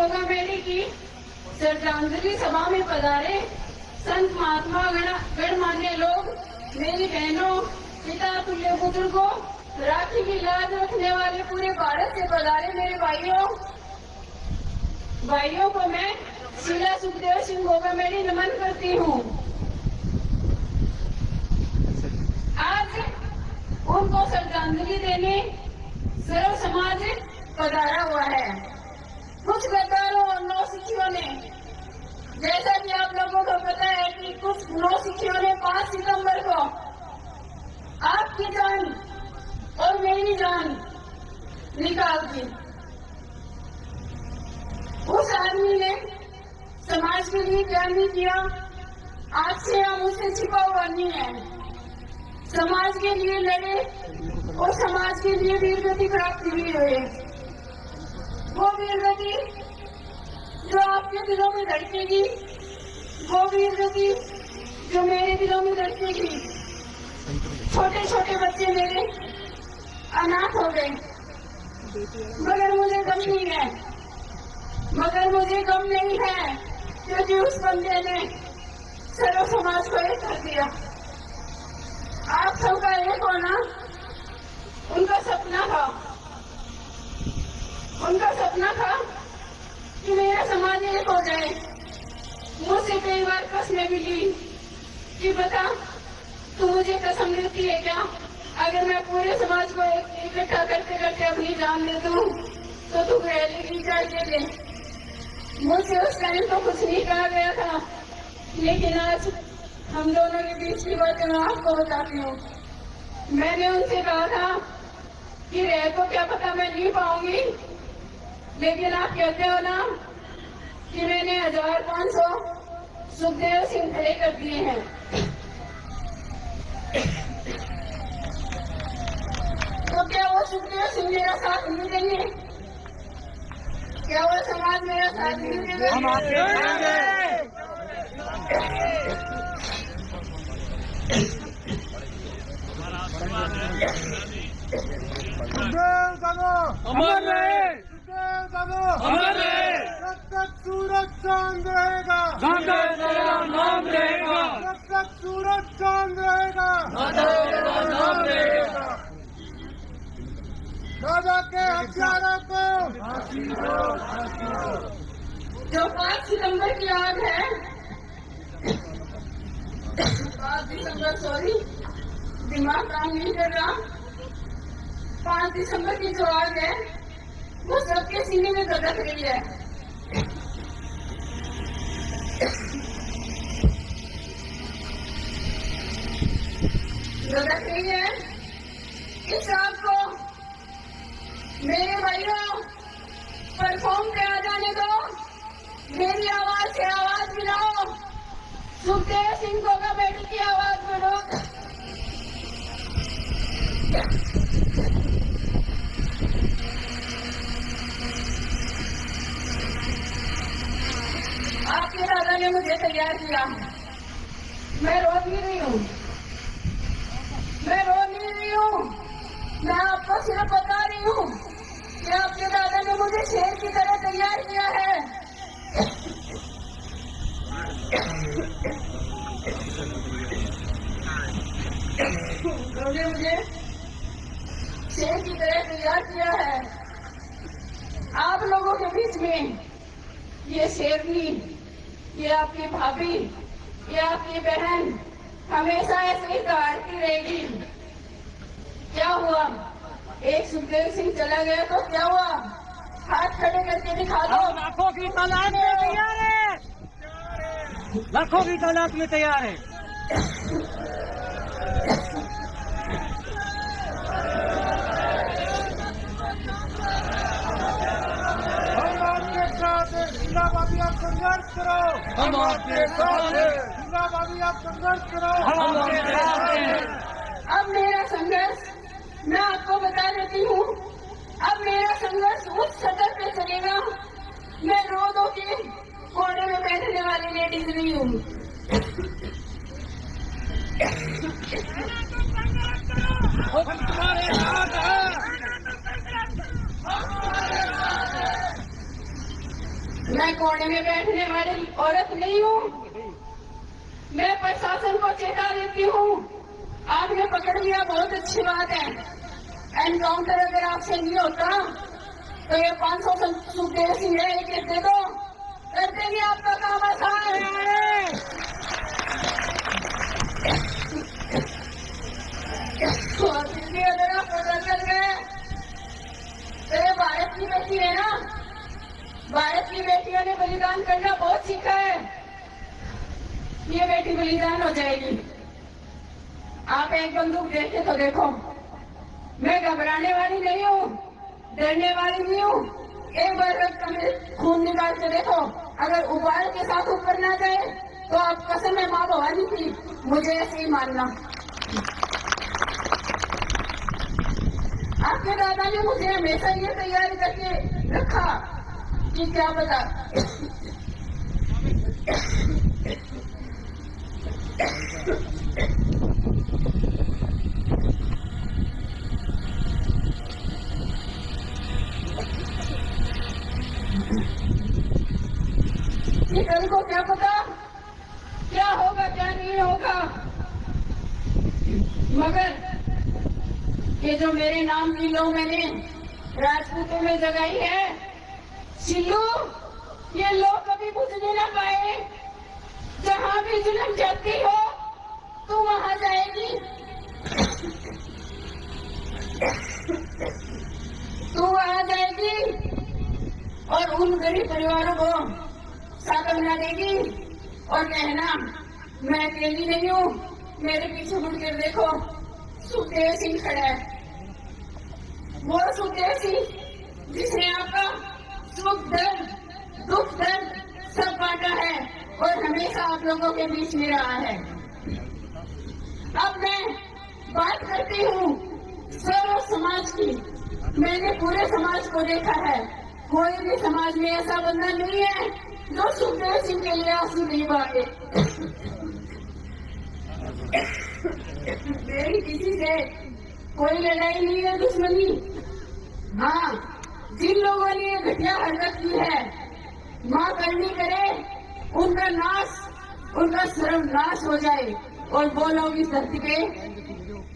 गोगामेडी की श्रद्धांजलि सभा में पधारे संत महात्मा गणमान्य लोग, मेरी बहनों, पिता तुल्य बुजुर्गों, राखी की लाज रखने वाले पूरे भारत से पधारे मेरे भाइयों को मैं शीला सुखदेव सिंह गोगामेडी नमन करती हूँ। आज उनको श्रद्धांजलि देने सर्व समाज पधारा हुआ है। कुछ गद्दारों और नौसिखियों ने, जैसा कि आप लोगों को पता है कि कुछ नौसिखियों ने 5 सितंबर को आपकी जान और मेरी जान निकाल दी। उस आदमी ने समाज के लिए क्या नहीं किया, आज से हम उससे छिपा हुआ नहीं है। समाज के लिए लड़े और समाज के लिए वीरगति प्राप्त हुई है। वो वीरगति जो आपके दिलों में धड़केगी, वो वीरगति जो मेरे दिलों में धड़केगी। छोटे छोटे बच्चे मेरे अनाथ हो गए, मगर मुझे गम नहीं है, क्योंकि उस बंदे ने सर्व समाज को एक कर दिया। आप सबका एक होना उनका सपना था कि मेरा समाज एक हो जाए। मुझसे कई बार कसमें मिली कि बता तू मुझे कसम देती है क्या, अगर मैं पूरे समाज को इकट्ठा करते करते अपनी जान दे दूं तो तू रैली चाहिए दे। मुझसे उस टाइम तो कुछ नहीं कहा गया था, लेकिन आज हम दोनों के बीच की बातें मैं आपको बताती हूँ। मैंने उनसे कहा था कि रह तो क्या पता मैं नहीं पाऊंगी, लेकिन आप कहते हो ना कि मैंने 1500 सुखदेव सिंह खड़े कर दिए हैं। तो क्या वो सुखदेव सिंह मेरा साथ नहीं देंगे? क्या वो समाज मेरा साथ नहीं देंगे? हम आपके अमर रहे, अमर रहे, जब तक सूरज चांद रहेगा, नाम रहेगा, जब तक सूरज चांद रहेगा, नाम रहेगा। दादा के हथियारों को जो 5 सितंबर की आग है, 5 दिसंबर, सॉरी दिमाग काम नहीं कर रहा, 5 दिसंबर की जो आग है वो सबके सीने में धधक रही है। धधक रही है। इस आग को मेरे भाइयों परफॉर्म पे आ जाने दो, मेरी आवाज से आवाज मिलाओ, सुखदेव सिंह गोगामेडी की आवाज बढ़ो। आपके दादा ने मुझे तैयार किया, मैं रो नहीं रही हूँ, मैं आपको सिर्फ बता रही हूँ कि आपके दादा ने मुझे शेर की तरह तैयार किया है। उन्होंने मुझे शेर की तरह तैयार किया है। आप लोगों के बीच में ये शेरनी, ये आपकी भाभी, ये आपकी बहन हमेशा ऐसे ही दौड़ती रहेगी। क्या हुआ, एक सुखदेव सिंह चला गया तो क्या हुआ, हाथ खड़े करके दिखा दो। लाखों की तादाद में तैयार है, लाखों की तादाद में तैयार है। जिंदाबादी आप संघर्ष करो, हम आपके साथ हैं, जिंदाबादी आप संघर्ष करो, हम आपके साथ हैं। अब मेरा संघर्ष मैं आपको बता देती हूँ, अब मेरा संघर्ष उस सदर पे चलेगा। मैं रोडों के कोने में बैठने वाली लेडीज नहीं हूँ। तुम्हारे साथ है। मैं कोने में बैठने वाली औरत नहीं हूँ। मैं प्रशासन को चेता देती हूँ, आपने पकड़ लिया बहुत अच्छी बात है। एनकाउंटर अगर आपसे नहीं होता तो ये 500 सुखदेव सिंह एक दे दो, कर देंगे आपका काम आसान है। और इसलिए अगर आप प्रदर्शन गए तो ये भारत की बेटी है ना, भारत की बेटियों ने बलिदान करना बहुत सीखा है। ये बेटी बलिदान हो जाएगी। आप एक बंदूक देखे तो देखो, मैं घबराने वाली नहीं हूँ, डरने वाली नहीं हूँ। एक बार रक्त में खून निकाल के देखो, अगर उबाल के साथ ऊपर ना जाए तो आप कसम है माँ भवानी की, मुझे ऐसे ही मानना। आपके दादा ने मुझे हमेशा ये तैयारी करके रखा कि क्या पता कि कल को क्या पता क्या होगा क्या नहीं होगा। मगर ये जो मेरे नाम की लो मैंने राजपूतों में जगाई है, सिल्लू, ये लो कभी बुझने ना पाए। जहां भी जुल्म जाती हो तू वहां जाएगी, तू वहां जाएगी और उन गरीब परिवारों को साथ बना देगी और कहना मैं अकेली नहीं हूँ, मेरे पीछे मुड़कर देखो सुखदेव सिंह खड़ा है। वो सुखदेव सिंह जिसने आपका सुख दर्द दुख दर्द सब बांटा है और हमेशा आप लोगों के बीच में रहा है। अब मैं बात करती हूँ सर्व समाज की। मैंने पूरे समाज को देखा है, कोई भी समाज में ऐसा बंदा नहीं है जो सुखदेव सिंह के लिए आंसू नहीं बहाए। मेरी किसी से कोई लड़ाई नहीं है, दुश्मनी। हाँ, जिन लोगों ने ये घटिया हरकत की है, माँ करनी करे उनका नाश, उनका सर्वनाश हो जाए और वो लोग इस धरती पे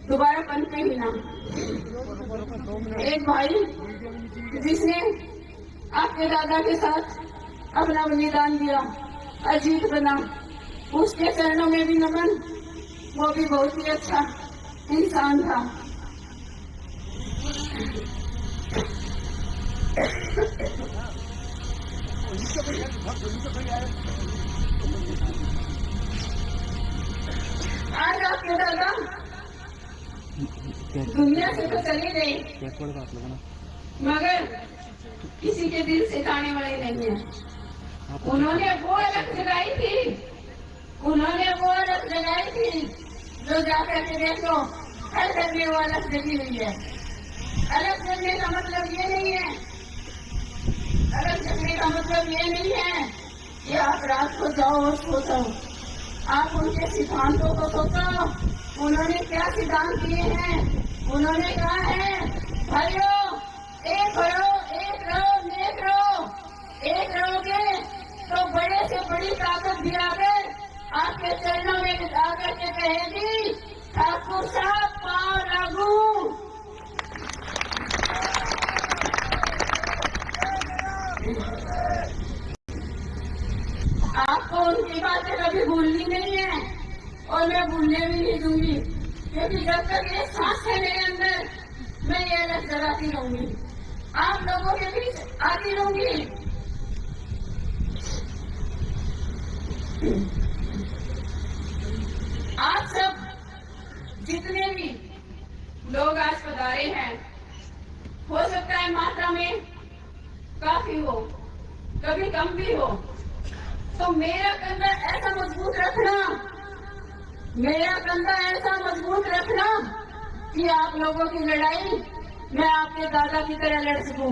दोबारा पनपे ही ना। एक भाई जिसने आपके दादा के साथ अपना बलिदान दिया, अजीत बना, उसके चरणों में भी नमन। वो भी बहुत ही अच्छा इंसान था। आज आपके दादा दुनिया से तो चले गए, मगर किसी के दिल से जाने वाले नहीं है। उन्होंने वो अलग जगाई थी, उन्होंने वो अलग जगाई थी जो जाकर के देखो हर घर में वो अलग जगी हुई है। अलग जगने का मतलब ये नहीं है, अलग जगने का मतलब ये नहीं है कि आप रात को जाओ और सोचो। आप उनके सिद्धांतों को सोचो, उन्होंने क्या सिद्धांत दिए हैं। उन्होंने कहा है भाइयों, एक रहो, एक रहो, नेक रहो। एक रहोगे तो बड़े से बड़ी ताकत भी आकर आपके चरणों में आकर के कहेगी ठाकुर साहब पाँव लागू। आपको उनकी बातें कभी भूलनी नहीं है और मैं भूलने भी नहीं दूंगी, क्योंकि जब तक ये सांस है मेरे अंदर मैं ये अलग जगाती रहूंगी, आप लोगों के बीच आती रहूंगी। आप सब जितने भी लोग आज पधारे हैं, हो सकता है मात्रा में काफी हो, कभी कम भी हो, तो मेरा कंधा ऐसा मजबूत रखना, मेरा कंधा ऐसा मजबूत रखना कि आप लोगों की लड़ाई मैं आपके दादा की तरह लड़ सकूं।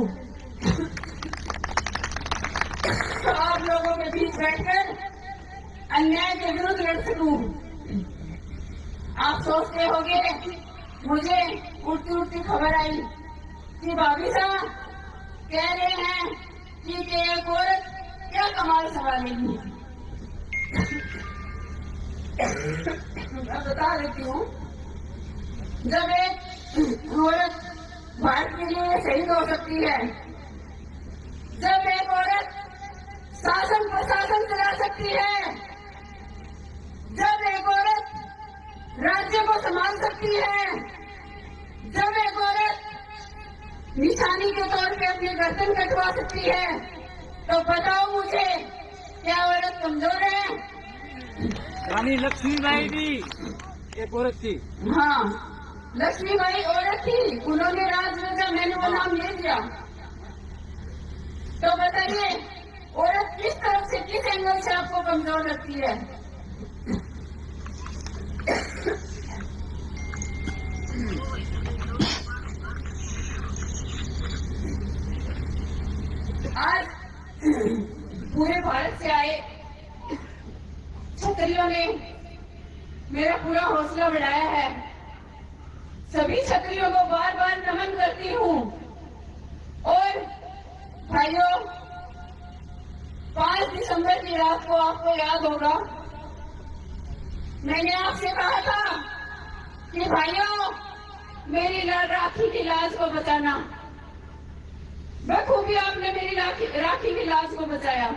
तो आप लोगों के बीच बैठकर अन्याय के विरुद्ध लड़ सकूं। आप सोचते होंगे, मुझे उड़ती उड़ती खबर आई कि भाभी साहब कह रहे हैं कि एक औरत माल संभालेगी। मैं बता देती हूँ, जब एक औरत भारत के लिए शहीद हो सकती है, जब एक औरत शासन प्रशासन चला सकती है, जब एक औरत राज्य को संभाल सकती है, जब एक औरत निशानी के तौर पे अपनी गर्दन कटवा सकती है, तो बताओ मुझे, क्या औरत कमजोर है? रानी लक्ष्मीबाई भी एक औरत थी। हाँ, लक्ष्मीबाई औरत थी, उन्होंने राज रचा, मैंने वो नाम ले दिया। तो बताइए, औरत किस तरफ से, किस एंगल से आपको कमजोर लगती है? आज पूरे भारत से आए क्षत्रियों ने मेरा पूरा हौसला बढ़ाया है। सभी क्षत्रियों को बार बार नमन करती हूँ। और भाइयों, 5 दिसंबर की रात को आपको याद होगा, मैंने आपसे कहा था कि भाइयों, मेरी राखी की लाज को बचाना। बखूबी आपने मेरी राखी की लाज को बचाया,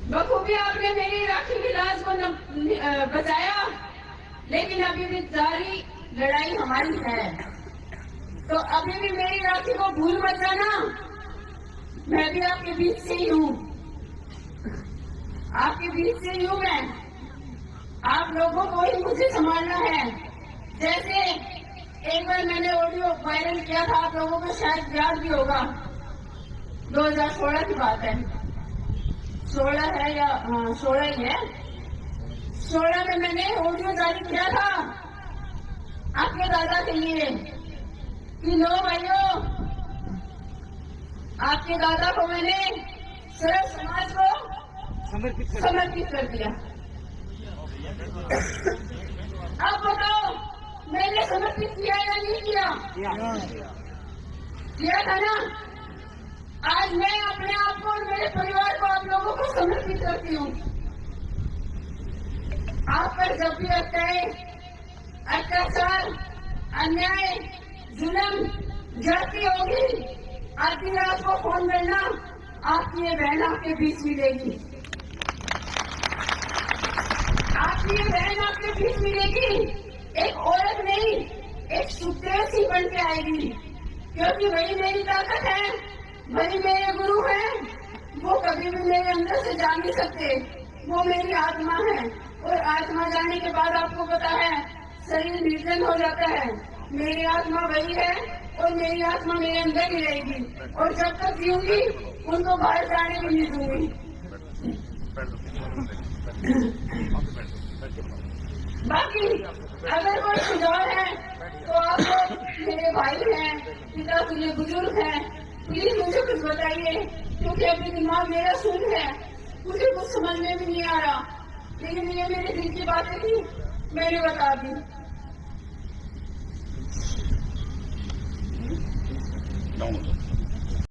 बखूबी आपने मेरी राखी की लाज को बचाया। लेकिन अभी भी जारी लड़ाई हमारी है, तो अभी भी मेरी राखी को भूल मत जाना। मैं भी आपके बीच से ही हूँ, आपके बीच से ही हूँ मैं। आप लोगों को ही मुझे संभालना है। जैसे एक बार मैंने ऑडियो वायरल किया था, आप लोगों को शायद याद भी होगा, 2016 की बात है, 16 है या 16 ही है। 16 में मैंने ऑडियो जारी किया था आपके दादा के लिए कि लो भाइयों, आपके दादा को मैंने सर्व समाज को समर्पित कर दिया। अब बताओ, मैंने समर्पित किया या नहीं किया? किया था ना। आज मैं अपने आप को और मेरे परिवार को आप लोगों को समर्पित करती हूँ। आप पर जब भी अत्याचार, अन्याय, जुल्म, जाति होगी, आधी रात को फोन करना, आपकी ये बहन आपके बीच मिलेगी, आपकी ये बहन आपके बीच मिलेगी। एक औरत नहीं, एक सुखदेव सी बन के आएगी, क्योंकि वही मेरी ताकत है, वही मेरे गुरु हैं। वो कभी भी मेरे अंदर से जा नहीं सकते, वो मेरी आत्मा है। और आत्मा जाने के बाद आपको पता है, शरीर निर्जन हो जाता है। मेरी आत्मा वही है और मेरी आत्मा मेरे अंदर ही रहेगी, और जब तक जीऊंगी उनको बाहर जाने भी नहीं दूंगी। बाकी अगर कोई सुझाव है तो आप लोग मेरे भाई हैं, पिता तुल्य बुजुर्ग हैं, प्लीज मुझे कुछ बताइए, क्योंकि अभी दिमाग मेरा शून्य है, मुझे कुछ समझ में भी नहीं आ रहा। लेकिन ये मेरे दिल की बातें थी, मैंने बता दी।